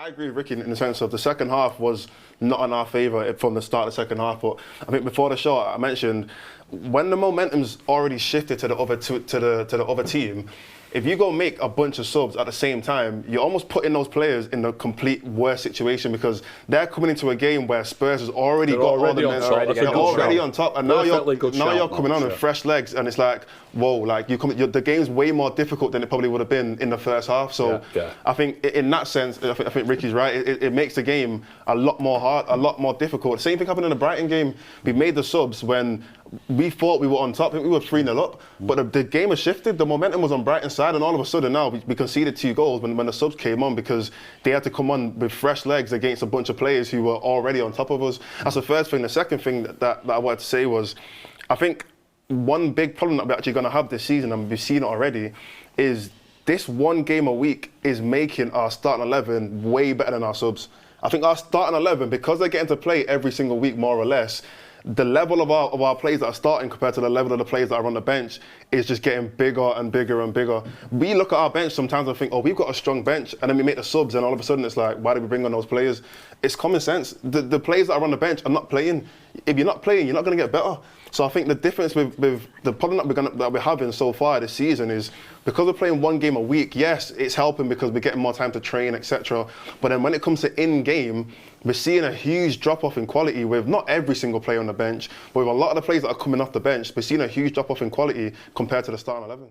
I agree with Ricky in the sense of the second half was not in our favour from the start of the second half. But I think before the show, I mentioned when the momentum's already shifted to the other team. If you go make a bunch of subs at the same time, you're almost putting those players in the complete worst situation because they're coming into a game where Spurs has already got all the men. They're already on top, and now you're coming on with fresh legs, and it's like, whoa, like the game's way more difficult than it probably would have been in the first half. So I think in that sense, I think Ricky's right. It makes the game a lot more hard, a lot more difficult. Same thing happened in the Brighton game. We made the subs when we thought we were on top. I think we were 3-0 up, but the game has shifted. The momentum was on Brighton's side, and all of a sudden now we conceded 2 goals when the subs came on because they had to come on with fresh legs against a bunch of players who were already on top of us. That's the first thing. The second thing that I wanted to say was, I think one big problem that we're actually going to have this season, and we've seen it already, is this one game a week is making our starting 11 way better than our subs. I think our starting 11, because they're getting to play every single week more or less, the level of our players that are starting compared to the level of the players that are on the bench is just getting bigger and bigger and bigger. We look at our bench sometimes and think, oh, we've got a strong bench, and then we make the subs, and all of a sudden it's like, why did we bring on those players? It's common sense. The players that are on the bench are not playing. If you're not playing, you're not going to get better. So I think the difference with the problem that we're having so far this season is because we're playing one game a week, yes, it's helping because we're getting more time to train, etc. But then when it comes to in-game, we're seeing a huge drop-off in quality with not every single player on the bench, but with a lot of the players that are coming off the bench, we're seeing a huge drop-off in quality compared to the starting 11.